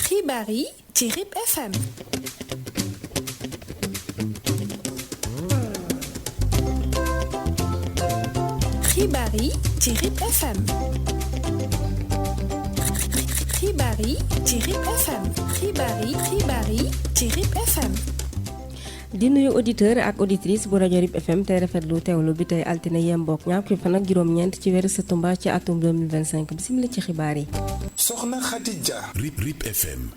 xibaar yi ci RIP FM. xibaar yi ci RIP FM. xibaar yi ci RIP FM. xibaar yi ci RIP FM. di nuyu auditeur ak auditrice bu rajo RIP FM tey rafetlu teewlu bi tey altine yembook ñaar fukki fan ak juróom-ñeent ci weeru sëtumba ci atum 2025 bismillah ci xibaar yi. Soxna Khadija. RIP FM.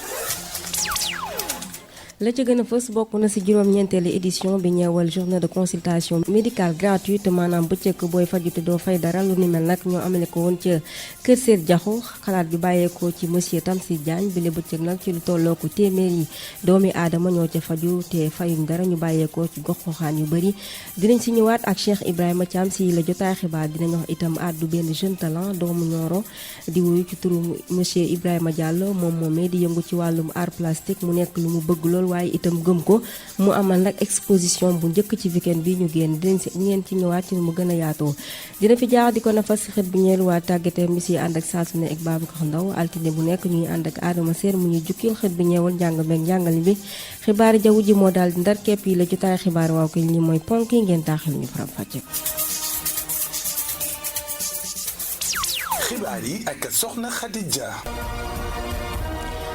la ca gën a fës bokk na ci juróom-ñeenteelu édition bi ñeewal journée de consultation médicale gratuite maanaam bëccëg booy faju te doo fay dara lu ni mel nag ñoo amale ko woon ca Kër Seet Jaxu xalaat bi bàyyeekoo ci monsieur Tamsir Diagne bi le bëccëg nag ci lu tolloo ko téeméeri doomi aadama ñoo ca faju te fayuñ dara ñu bàyyeekoo ci gox-goxaan yu bëri dinañ ci ñëwaat ak Cheikh Ibrahima Thiam si la jotaay xibaar dinañ wax itam àddu benn jeune talent doomu Nioro di wuyu ci turu monsieur Ibrahima Diallo moom moomee di yëngu ci wàllum art plastique mu nekk lu mu bëgg lool waaye itam gëm ko mu amal nag exposition bu njëkk ci weekend bi ñu génn dinañ si ngeen ci ñëwaat ci mu gën a yaatoo dina fi jaar di ko nafas si xët bi ñeelu waa tàggatee mi si ànd ak saasu ne ak Babacar Ndaw altine bu nekk ñuy ànd ak Adama Seer mu ñuy jukkil xët bi ñeewal njàng meeg njàngale bi xibaari jaww ji moo daal di ndar képp yi la jotaay xibaar waaw ko li mooy ponk yi ngeen taaxil ñu faram fàcce xibaar yi ak Soxna Khadija.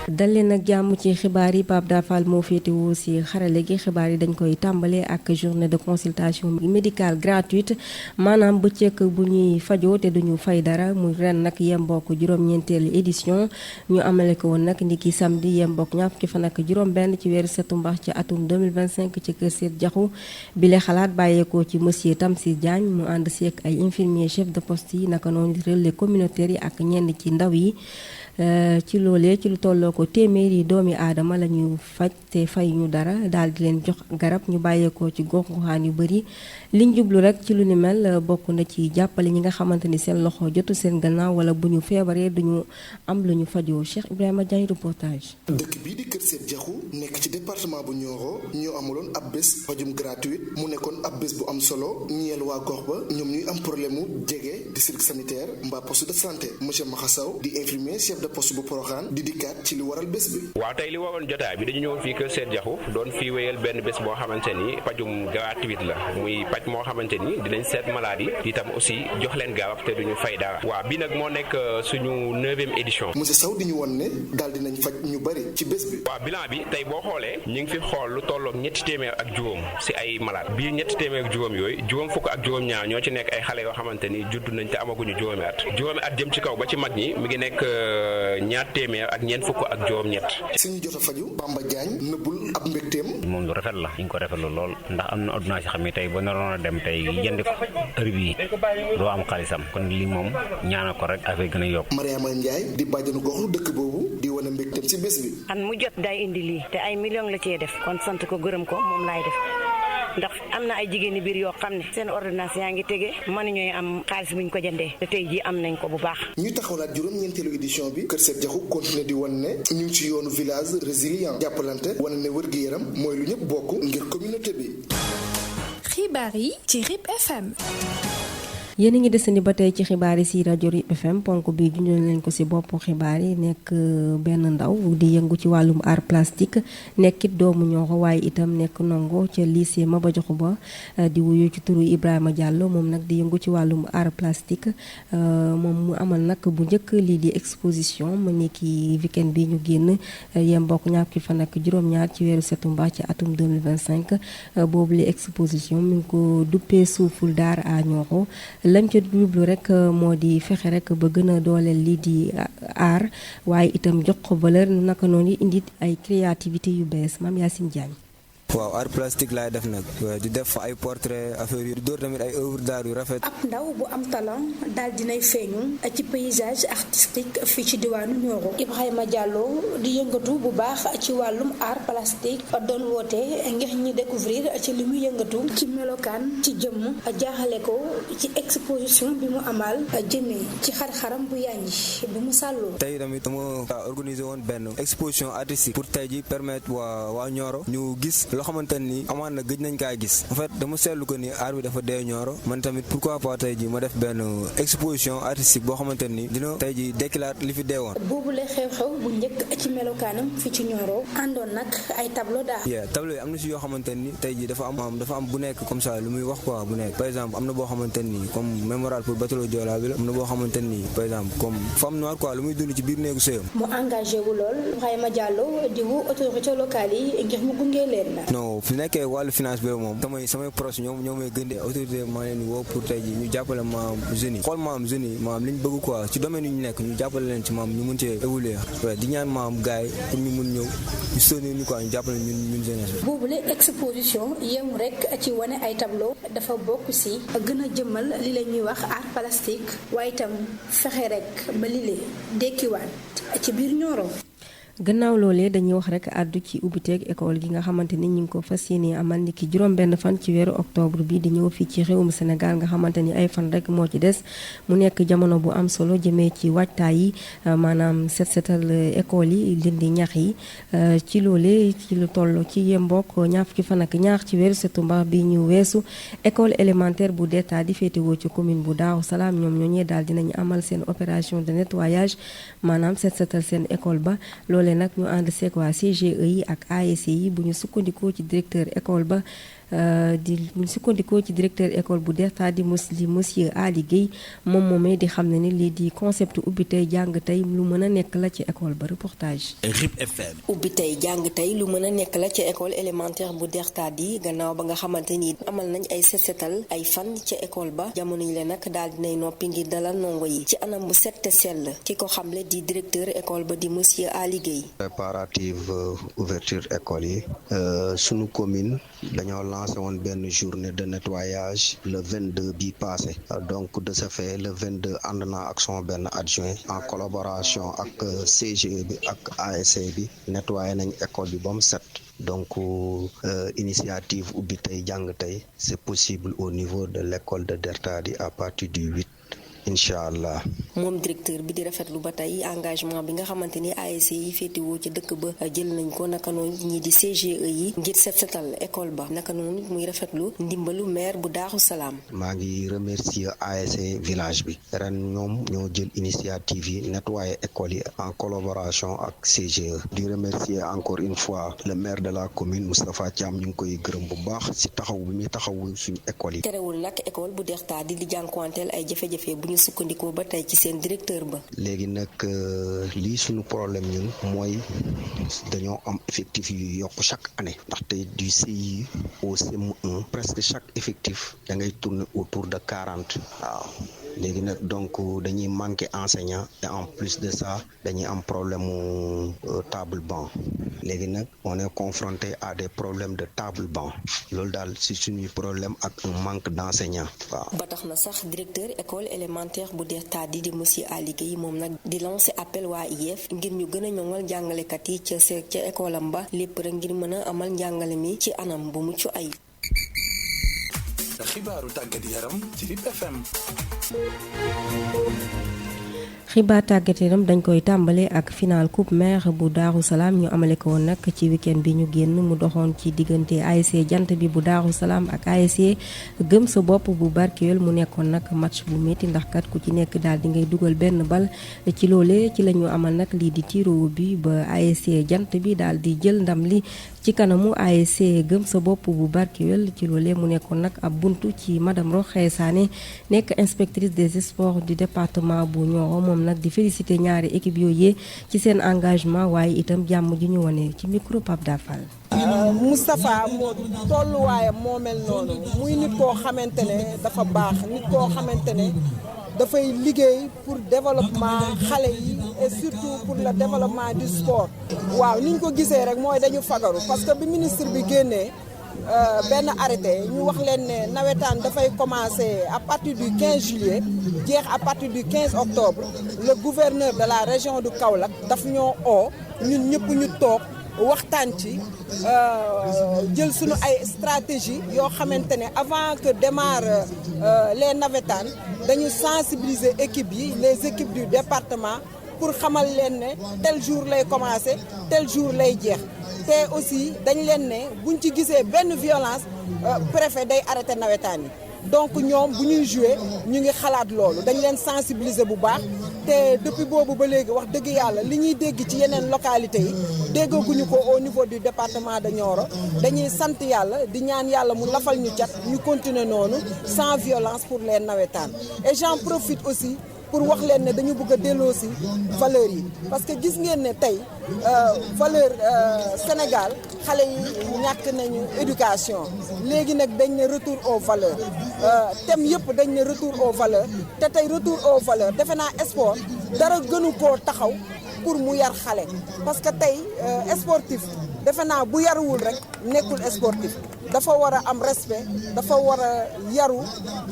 dal leen nag jàmm ci xibaar yi Pape Dafal moo féetewoo si xarale gi xibaar yi dañ koy tàmbalee ak journée de consultation médicale gratuite maanaam bëccëg bu ñuy fajoo te duñu fay dara muy ren nag yembook juróom-ñeenteelu édition ñu amale ko woon nag ndiki samedi yembook ñaar fukki fan ak juróom-benn ci weeru setumbar ci atum 2025 ci Kër Seet Jaxu bi le xalaat bàyyeekoo ci monsieur Tamsir Diagne mu ànd si ak ay infirmiers chef de poste yi naka noonu relais communautaire yi ak ñenn ci ndaw yi. ci loolee ci lu tolloo ko téeméeri doomi aadama la ñu faj te fay ñu dara daal di leen jox garab ñu bàyyeekoo ci gox-goxaan yu bëri liñ jublu rek ci lu ni mel bokk na ci jàppale ñi nga xamante ni seen loxo jotu seen gannaaw wala bu ñu feebaree duñu am lu ñu fajoo Cheikh Ibrahima Diagne reportage. dëkk bii di Kër Seet Jaxu nekk ci département bu Nioro ñoo amuloon ab bés fajum gratuite mu nekkoon ab bés bu am solo ñeel waa gox ba ñoom ñuy am problème mu jege district sanitaire mbaa poste de santé monsieur Maxasaw di infirmier chef de poste bu Porokhane di dikkaat ci li waral bés bi. waaw tey li waroon jotaay bi dañu ñëwoon fii Kër Seet Jaxu doon fii wéyal benn bés boo xamante ni pajum gratuite la muy paj moo xamante ni dinañ seet maladie itam aussi jox leen garab te duñu fay dara. waaw bii nag moo nekk suñu 9e édition. monsieur Sow di ñu won ne daal dinañ faj ñu bari ci bés bi. waaw bilan bi tey boo xoolee ñu ngi fi xool lu tolloog ñetti téeméer ak juróom si ay malade biir ñetti téeméer ak juróom yooyu juróom fukk ak juróom ñaar ñoo ci nekk ay xale yoo xamante ni judd nañ te amaguñu juróomi at jëm ci kaw ba ci mag ñi mi ngi nekk ñaar téeméer ak ñeent fukk ak juróom-ñett. suñu jot a faju Bamba Diagne nëbbul ab mbégteem. moom lu rafet la ñu ngi ko rafetlu lool ndax am na ordonnance yi xam ne tey ba naroon a dem tey jënd ko heure bii doo am xaalisam kon lii moom ñaanal ko rek affaire gën a yokk. Mariama Ndiaye di bàjjenu goxu dëkk boobu di wane mbégteem ci bés bi. an mu jot day indi lii te ay millions la cee def kon sant ko gërëm ko moom laay def. ndax am na ay jigéeni biir yoo xam ne seen ordonnance yaa ngi tege mën ñooy am xaalis bu ñu ko jëndee te tey jii am nañ ko bu baax. ñuy taxawlaat juróom-ñeenteelu édition bi Kër Seet Jaxu continuer di wan ne ñu ngi ci yoonu village résilient jàppalante wane ne wér-gi-yaram mooy lu ñëpp bokk ngir communauté bi. xibaar yi ci RIP FM. yéen a ngi desandi ba tey ci xibaar yi si rajo RIP FM ponk bi junjoon leen ko si boppu xibaar yi nekk benn ndaw di yëngu ci wàllum art plastique nekkit doomu Nioro waaye itam nekk ndongo ca lycée Maba Diakhou Ba di wuyu ci turu Ibrahima Diallo moom nag di yëngu ci wàllum art plastique moom mu amal nag bu njëkk lii di exposition mu nekki weekend bi ñu génn yem bokk ñaar fukki fan ak juróom-ñaar ci weeru setumbar ci atum 2025 boobu li exposition mi ngi ko duppee suuful daar à Nioro lañ ca jublu rek moo di fexe rek ba gën a dooleel lii di aar waaye itam jox ko valeur naka noonu indi ay créativité yu bees Mame Yacine Diagne. waaw art plastique laay def nag di def ay portrait affaire yu di door tamit ay œuvre d'art yu rafet. ab ndaw bu am talent daal dinay feeñu ci paysage artistique fii ci diwaanu Nioro. Ibrahima Diallo di yëngatu bu baax ci wàllum art plastique doon woote ngir ñi découvrir ci li muy yëngatu ci melokaan ci jëmm jaaxale ko ci exposition bi mu amal jëmee ci xar-xaram bu yànji bi mu sàlloo. tey tamit dama organisé woon benn exposition artistique pour tey ji permettre waa Nioro ñu gis loo xamante ni amaan na gëj nañ kaa gis en fait dama seetlu ko ni art bi dafa dee Nioro man tamit pourquoi pas tey ji ma def benn exposition artistique boo xamante ni dina tey ji dekkilaat li fi deewoon. boobule xew-xew bu njëkk ci melokaanam fi ci Nioro àndoon nag ay tableau d'art. tableau yi am na si yoo xamante ni tey ji dafa am bu nekk comme ça lu muy wax quoi bu nekk par exemple am na boo xamante ni comme mémoral pour Batalo Joola bi la am na boo xamante ni par exemple comme femme noire quoi lu muy dund ci biir néegu sëyam. mu engagé wu lool Ibrahima Diallo di wu autorité locale yi ngir mu gunge leen. non fi nekkee wàllu finance bi moom samay proche ñoo may gën di autorité maa leen di woo pour tey ji ñu jàppale maam jeunes yi xool maam jeunes yi maam li ñu bëgg quoi ci domaine yi ñu nekk ñu jàppale leen ci maam ñu mën cee évoluer di ñaan maam gars yi pour ñu mun ñëw ñu soutenir ñu quoi ñu jàppale ñun jeunesse bi. boobule exposition yem rek ci wane ay tableau dafa bokk si gën a jëmmal li la ñuy wax art plastique waaye itam fexe rek ba li lee dekkiwaat ci biir Nioro. gannaaw loolee dañuy wax rek àddu ci ubbiteeg école gi nga xamante ni ñu ngi ko fas yéene amal ni ki juróom-benn fan ci weeru octobre bi di ñëw fii ci réewum Sénégal nga xamante ni ay fan rek moo ci des mu nekk jamono bu am solo jëmee ci waajtaay yi maanaam setal école yi dindi ñax yi ci loolee ci lu toll ci yembook ñaar fukki fan ak ñaar ci weeru septembre bi ñu weesu école élémentaire bu Detta di féetewoo ci commune bu Daaru Salaam ñoom ñooñee daal dinañu amal seen opération de nettoyage maanaam setal seen école ba loolee nag ñu ànd seeg waa CGE yi ak ASC yi bu ñu sukkandikoo ci directeur école ba bu ñu sukkandikoo ci directeur école bu Detta di monsieur Ali Guèye moom moomee di xam ne ni lii di concept ubbi tey jàng tey lu mën a nekk la ci école ba reportage. RIP FM. ubbi tey jàng tey lu mën a nekk la ci école élémentaire bu Detta di gannaaw ba nga xamante ni amal nañ ay setal ay fan ca école ba jamono yi la nag daal dinay noppi ngir dalal ndongo yi ci anam bu set te sell ki ko xamle di directeur école ba di monsieur Ali Guèye. préparative ouverture école yi sunu commune dañoo lancé woon benn journée de nettoyage le 22 bi passé donc de ce fait le 22 ànd naa ak son benn adjoint en collaboration ak CGE bi ak ASC bi nettoyé nañ école bi ba mu set donc initiative ubbi tey jàng tey c'est possible au niveau de l'école de Detta di à partir du 8 incha allah. moom directeur bi di rafetlu ba tey engagement bi nga xamante ni ASC yi féetewoo ci dëkk ba jël nañ ko naka noonu ñii di CGE yi ngir setal école ba naka noonu muy rafetlu ndimbalu maire bu Daaru Salaam. maa ngi remercier ASC village bi ren ñoom ñoo jël initiative yi nettoyer école yi en collaboration ak CGE di remercier encore une fois le maire de la commune Moustapha Thiam ñu ngi koy gërëm bu baax ci taxaw bi muy taxawu suñu école yi. terewul nag école bu Detta di jànkuwanteel ay jafe-jafe bu ñu sukkandikoo ba tey ci seen directeur ba. léegi nag lii suñu problème ñun mooy dañoo am effectif yu yokk chaque année ndaxte du CI au CM1 presque chaque effectif da ngay tourner autour de 40 waaw léegi nag donc dañuy manquer enseignant et en plus de ça dañuy am problème mu table banc léegi nag on est confronté à des problèmes de table banc loolu daal si suñuy problème ak un manque d'enseignant waaw. ba tax na sax directeur école élémentaire bu Detta di monsieur Ali Guèye moom nag di lancer appel waa IEF ngir ñu gën a ñoŋal jàngalekat yi ca école am ba lépp rek ngir mën a amal njàngale mi ci anam bu mucc ayib. xibaaru tàggat yaram ci RIP FM. xibaar tàggat yaram dañ koy tàmbale ak final coupe maire bu Daaru Salaam ñu amale ko woon nag ci week-end bi ñu génn mu doxoon ci diggante ASC jant bi bu Daaru Salaam ak ASC gëm sa bopp bu Barkeel mu nekkoon nag match bu métti ndax kat ku ci nekk daal di ngay dugal benn bal ci loole ci la ñu amal nag lii di tiro bi ba ASC jant bi daal di jël ndam li ci kanamu ASC gëm sa bopp bu Barkeel ci loole mu nekkoon nag ab buntu ci madame Roxaya Sané nekk inspectrice des sports du département bu Nioro moom nag di féliciter ñaari équipe yooyu ci seen engagement waaye itam jàmm ji ñu wane ci micro Pape Dafal. Moustapha moo tolluwaayam moo mel noonu muy nit koo xamante ne dafa baax nit koo xamante ne dafay liggéey pour développement xale yi et surtout pour le développement du sport. waaw ni ñu ko gisee rek mooy dañu fagaru parce que bi ministre bi génnee benn arrêté ñu wax leen ne nawetaan dafay commencer à partir du 15 juillet jeex à partir du 15 octobre le gouverneur de la région du Kaolack daf ñoo oo ñun ñëpp ñu toog waxtaan ci jël suñu ay stratégie yoo xamante ne avant que démarre les navétanes dañu sensibiliser équipes yi les équipes du département pour xamal leen ne tel jour lay commencer tel jour lay jeex te aussi dañ leen ne buñ ci gisee benn violence préfet day arrêter nawetaan yi donc ñoom bu ñuy jouer ñu ngi xalaat loolu dañ leen sensibiliser bu baax te depuis boobu ba léegi wax dëgg yàlla li ñuy dégg ci yeneen localités yi déggaguñu ko au niveau du département de Nioro dañuy sant yàlla di ñaan yàlla mu lafal ñu cat ñu continuer noonu sans violence pour les nawetaan et j'en profite aussi pour wax leen ne dañu bëgg a delloosi valeurs yi parce que gis ngeen ne tey valeur Sénégal xale yi ñàkk nañu éducation léegi nag dañ ne retour aux valeurs thème yëpp dañ ne retour aux valeurs te tey retour aux valeurs defe naa sport dara gënu koo taxaw pour mu yar xale parce que tey sportif defe naa bu yaruwul rek nekkul sportif dafa war a am respect dafa war a yaru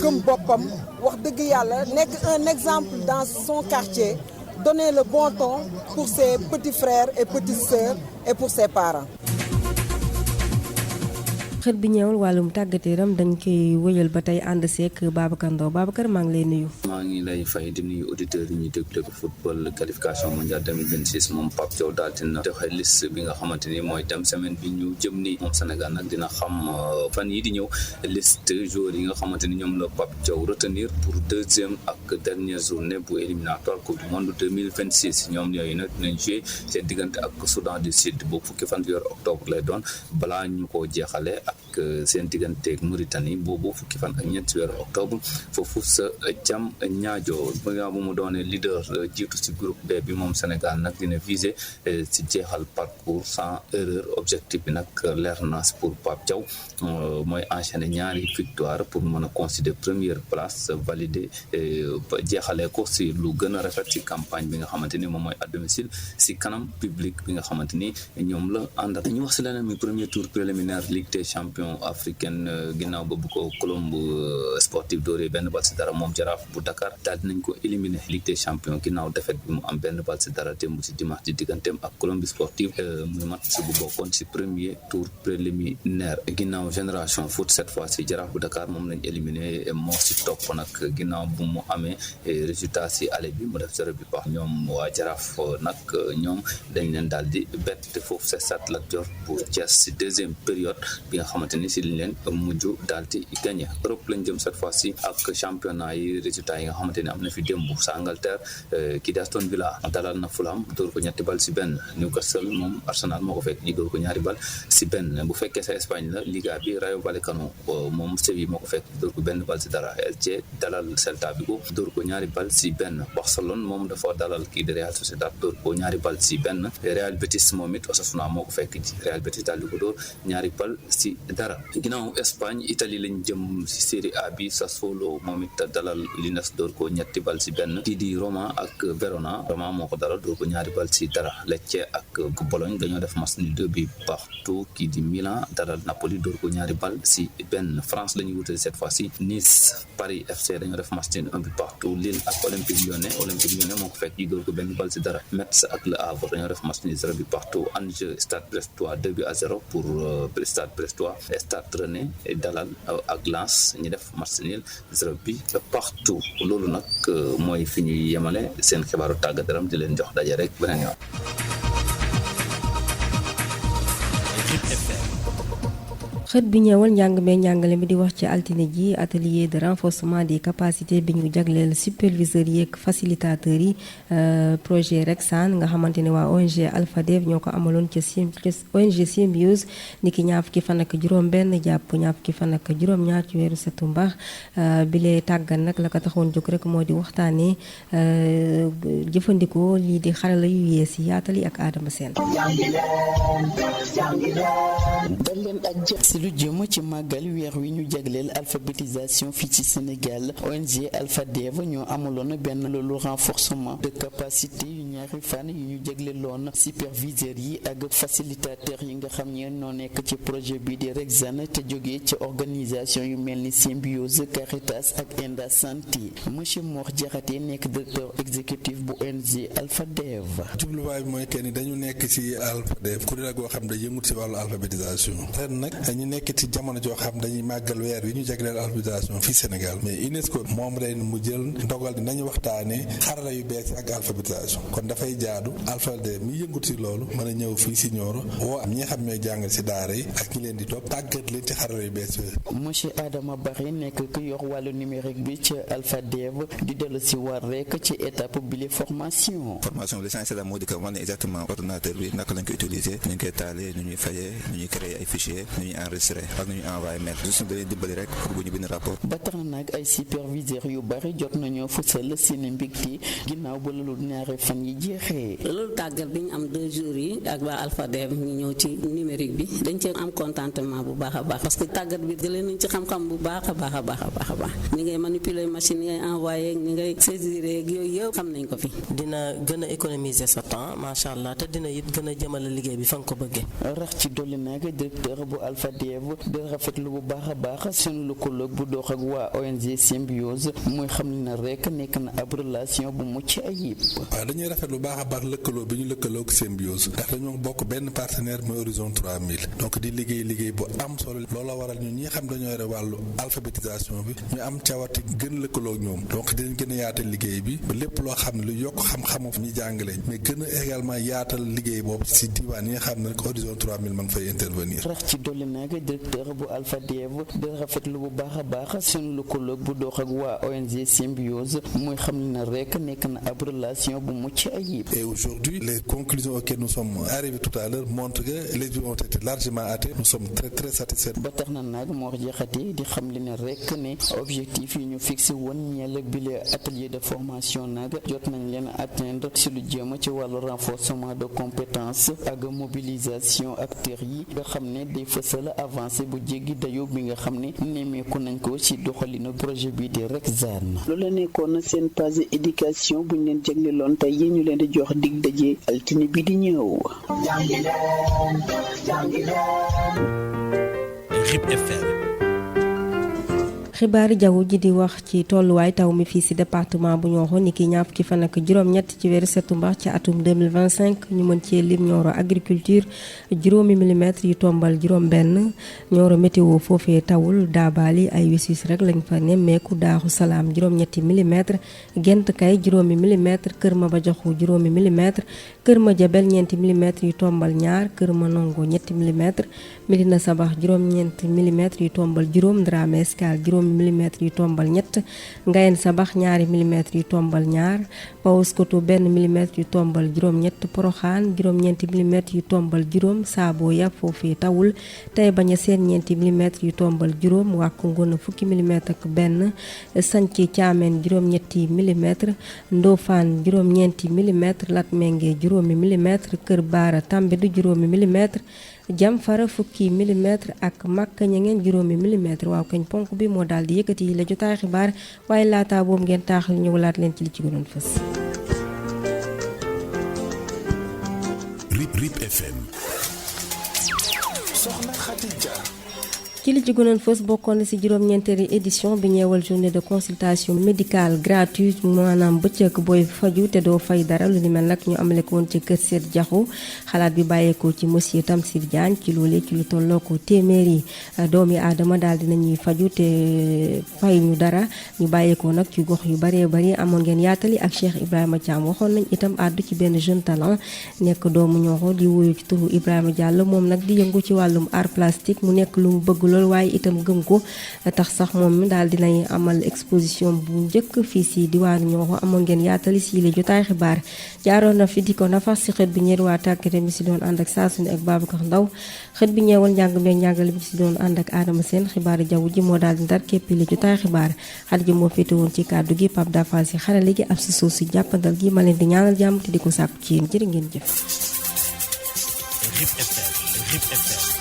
gëm boppam wax dëgg yàlla nekk un exemple dans son quartier donner le bon ton pour ses petits frères et petites sœurs et pour ses parents. xët bi ñëwul wàllum tàggat yaram dañ koy wëyal ba tey ànd seek Babacar Ndaw Babacar maa ngi lay nuyu. maa ngi lay fay di nuyu auditeurs yi ñuy déglu football qualification mondiale 2026 moom Pape Thiaw daal dina joxe liste bi nga xamante ni mooy dem semaine bi ñu jëm ni moom Sénégal nag dina xam fan yi di ñëw liste joueurs yi nga xamante ni ñoom la Pape Thiaw retenir pour deuxième ak dernière journée bu éliminatoire coupe du monde 2026 ñoom yooyu nag dinañ jouer seen diggante ak Soudan du Sud boobu fukki fan weeru octobre lay doon balaa ñu ko jeexale ak seen digganteeg Mauritanie boobu fukki fan ak ñetti weeru octobre foofu sa jam ñaajo bu mu doonee leader jiitu ci groupe B bi moom Sénégal nag dina viser ci jeexal parcours sans erreur objectif bi nag leer na pour Pape Thiaw mooy enchaîner ñaari victoire pour mën a considérer première place valider jeexalee ko si lu gën a rafet ci campagne bi nga xamante ni moom mooy à domicile si kanam public bi nga xamante ni ñoom la àndal. ñu wax si leneen muy premier tour préliminaire Ligue des champions africaine ginnaaw ba bu ko Colombe sportif dooree benn bal si dara moom Jaraaf bu Dakar daal dinañ ko éliminer Ligue des champions ginnaaw défaite bi mu am benn bal si dara démb si dimanche di digganteem ak Colombe sportif muy match bu bokkoon si premier tour préliminaire ginnaaw génération foot cette fois si Jaraaf bu Dakar moom lañ éliminé moo si topp nag ginnaaw bu mu amee résultat si aller bi mu def 0 bi baax ñoom waa Jaraaf nag ñoom dañ leen daal di bett foofu sa Stade Lat Dior pour Thiès si deuxième période bi nga xamante ni si liñ leen mujj daal di gagné Europe lañ jëm cette fois ci ak championnat yi résultats yi nga xamante ni am na fi démb sa Angleterre kii di Aston Villa dalal na Fulham dóor ko ñetti bal si benn Newcastle moom Arsenal moo ko fekk ñi dóor ko ñaari bal si benn bu fekkee sa Espagne la Liga bi Rayo Vallecano moom Séville moo ko fekk dóor ko benn bal si dara Elche dalal Celta Vigo dóor ko ñaari bal si benn Barcelone moom dafa dalal kii di Real Sociedad dóor ko ñaari bal si benn Real Betis moom it Osasuna moo ko fekk ci Real Betis daal di ko dóor ñaari bal si dara ginnaaw Espagne Italie lañ jëm si Serie A bi Sassuolo moom it dalal Linas dóor ko ñetti bal si benn kii di Roma ak Verona Roma moo ko dalal dóor ko ñaari bal si dara Lecce ak Bologne dañoo def match nul 2 bi partout kii di Milan dalal Napoli dóor ko ñaari bal si benn France la ñuy wutale cette fois ci Nice Paris FC dañoo def match nul 1 bi partout Lille ak Olympique Lyonnais moo ko fekk yi dóor ko benn bal si dara Metz ak Le Havre dañoo def match nul 0 bi partout Angers Stade Brestois 2-0 pour Stade Brestois Stade Rennais dalal ak Lens ñu def match nul 0 bi partout loolu nag mooy fi ñuy yemale seen xibaaru tàggat yaram di leen jox daje rek beneen yoon. xët bi ñëwal njàng mee njàngale mi di wax ci altine ji atelier de renforcement des capacités bi ñu jagleel superviseurs yi ak facilitateurs yi projet Rexane nga xamante ne waa ONG Alpha Dev ñoo ko amaloon ca ONG Symbiose ni ki ñaar fukki fan ak juróom benn jàpp ñaar fukki fan ak juróom ñaar ci weeru septembre bi lee tàggat nag la ko taxoon jóg rek moo di waxtaanee jëfandikoo lii di xarala yu yees yi yaatali ak Adama Sène si lu jëm ci màggal weer wi ñu jagleel alphabétisation fii ci Sénégal ONG Alpha Dev ñoo amaloon benn loolu renforcement de capacité yu ñaari fan yu ñu jagleeloon superviseurs yi ak facilitateurs yi nga xam ne noo nekk ci projet bi di Rexane te jógee ci organisation yu mel ni Symbiose Caritas ak Enda Santé monsieur Mor Diakhaté nekk directeur exécutif bu ONG Alpha Dev. jubluwaay bi mooy kenn dañu nekk ci Alpha Dev kuréel goo xam ne yëngut ci wàllu alphabétisation ren nag ñu nekk ci jamono joo xam dañuy màggal weer wi ñu jagleel alphabétisation fii Sénégal mais UNESCO moom ren mu jël ndogal di nañu waxtaanee xarala yu bees ak alphabétisation kon dafay jaadu alphabet mi yëngut si loolu mën a ñëw fii si Nioro woo am ñi nga xam ñooy jàngal si daara yi ak ñi leen di topp tàggat leen ci xarala yu bees yooyu. monsieur Adama Barry nekk ku yor wàllu numérique bi ci Alphadev di dellu si war rek ci étape bi li formation bi l'essentiel moo di ko wane exactement ordinateur bi naka lañ ko utiliser nu ñu koy taalee nu ñuy fayee nu ñuy créer ay fichier nu ñuy enregistrer ak nu ñuy envoyer mail juste dañuy dimbali rek pour bu ñu bind rapport. ba tax na nag ay superviseurs yu bari jot nañoo fësal seeni mbégte ginnaaw ba loolu ñaari fan yi jeexee. loolu tàggat bi ñu am 2 jours yi ak waa Alphadev ñu ñëw ci numérique bi dañ cee am contentement bu baax a baax parce que tàggat bi jëlee nañ ci xam-xam bu baax a baax a baax a baax a baax ni ngay manipuler machine yi ngay envoyer ni ngay saisir yooyu yëpp xam nañ ko fi. dina gën a économiser sa temps macha allah te dina it gën a jëmale liggéey bi fa nga ko bëggee. rax ci dolli nag directeur bu Alphadev di rafetlu bu baax a baax seen lëkkaloog bu dox ak waa ONG Symbiose muy xam ne na rek nekk na ab relation bu mucc ayib. waaw dañuy rafet lu baax a baax lëkkaloo bi ñu lëkkaloog Symbiose ndax dañoo bokk benn partenaire mooy Horizon 3000 donc di liggéey bu am solo looloo waral ñun ñi xam dañoo yore wàllu alphabétisation bi ñu am cawati gën lëkkaloog ñoom donc dinañ gën a yaatal liggéey bi ba lépp loo xam ne lu yokk xam-xamu ñi jàngale mais gën a également yaatal liggéey boobu si diwaan yi nga xam ne rek Horizon 3000 ma ngi fay intervenir. rax ci dolli nag directeur bu Alphadev di rafetlu bu baax a baax seen lëkkaloog bu dox ak waa ONG Symbiose muy xam ne na rek nekk na ab relation bu mucc ayib. Et aujourd'hui les conclusions auxquelles nous sommes arrivés tout à l'heure montrent que les buts ont été largement atteints. Nous sommes très très satisfaits. ba tax na nag moo jaxate di xam li ne rek ne objectif yi ñu fixé woon ñeel bile atelier de formation nag jot nañ leen atteindre si lu jëm ci wàllu renforcement de compétences ak mobilisation acteurs yi nga xam ne day fësal avancé bu jéggi dayoo bi nga xam ne nemmeeku nañ ko ci doxalinu projet bi di Rexane. loolu nekkoon seen page éducation bu ñu leen jagleeloon tey yi ñu leen di jox dig daje altine bi di ñëw. RIP FM. xibaari jaww ji di wax ci tolluwaay taw mi fii ci département bu Nioro niki ñaar fukki fan ak juróom-ñett ci weeru septembre ci atum 2025 ñu mën cee lim Nioro agriculture juróomi millimètres yu tombal juróom-benn Nioro météo foofee tawul Daabali ay wisis rek lañ fa nemmeeku Daaru Salaam juróom-ñetti millimètres Gent Kay juróomi millimètres Kër Maba Jaxu juróomi millimètres Kër Madiabel ñeenti millimètres yu tombal ñaar Kër Manongo ñetti millimètres Medina Sabax juróom-ñeenti millimètres yu tombal juróom Dramé Escale juróomi millimètres yu tombal ñett Ngayen Sabax ñaari millimètres yu tombal ñaar Paoskoto benn millimètre yu tombal juróom-ñett Poroxaan juróom-ñeenti millimètres yu tombal juróom Saabo ya foofee tawul Taïba Niassène ñeenti millimètres yu tombal juróom Wàkku Ngona fukki millimètres ak benn Santhi Thiamène juróom-ñetti millimètres Ndofane juróom-ñeenti millimètres Latmingué juróomi millimètres Kër Baara Tambédou juróomi millimètres Jamfara fukki millimètre ak Makka Ñangeen juróomi millimètre waaw kañ ponk bi moo daal di yëkkati la jotaay xibaar waaye laata boobu ngeen taaxal ñëwalaat leen ci li ci gënoon fës. RIP FM. Soxna Khadija. ci li ci gënoon fës bokkoon na ci juróom-ñeenteeli édition bi ñeewal journée de consultation médicale gratuite maanaam bëccëg booy faju te doo fay dara lu ni mel nag ñu amale ko woon ci kër Seet Jaxu xalaat bi bàyyeekoo ci monsieur Tamsir Diagne ci loolee ci lu tolloo ko téeméeri doomi aadama daal dinañuy faju te fay ñu dara ñu bàyyeekoo nag ci gox yu baree bari amoon ngeen yaatali ak Cheikh Ibrahima Thiam waxoon nañ itam àddu ci benn jeune talent nekk doomu Nioro di wuyu ci turu Ibrahima Diallo moom nag di yëngu ci wàllum art plastique mu nekk lu mu bëgg loolu waaye itam gëm ko tax sax moom mi daal dinay amal exposition bu njëkk fii si diwaanu Nioro amoon ngeen yaatali si la jotaay xibaar jaaroon na fi di ko nafar si xët bi ñeer waa tàggate mi si doon ànd ak Saasune ak Babacar Ndaw xët bi ñeewal njàng meeg njàngale bi si doon ànd ak Adama Sène xibaari jaww ji moo daal di ndar képpi la jotaay xibaar xat ji moo féete woon ci kàddu gi Pape Dafal si xarale gi ab si suuf si jàppandal gi ma leen di ñaanal jàmm te di ko sàkku ci yéen jërë ngeen jëf. RIP FM.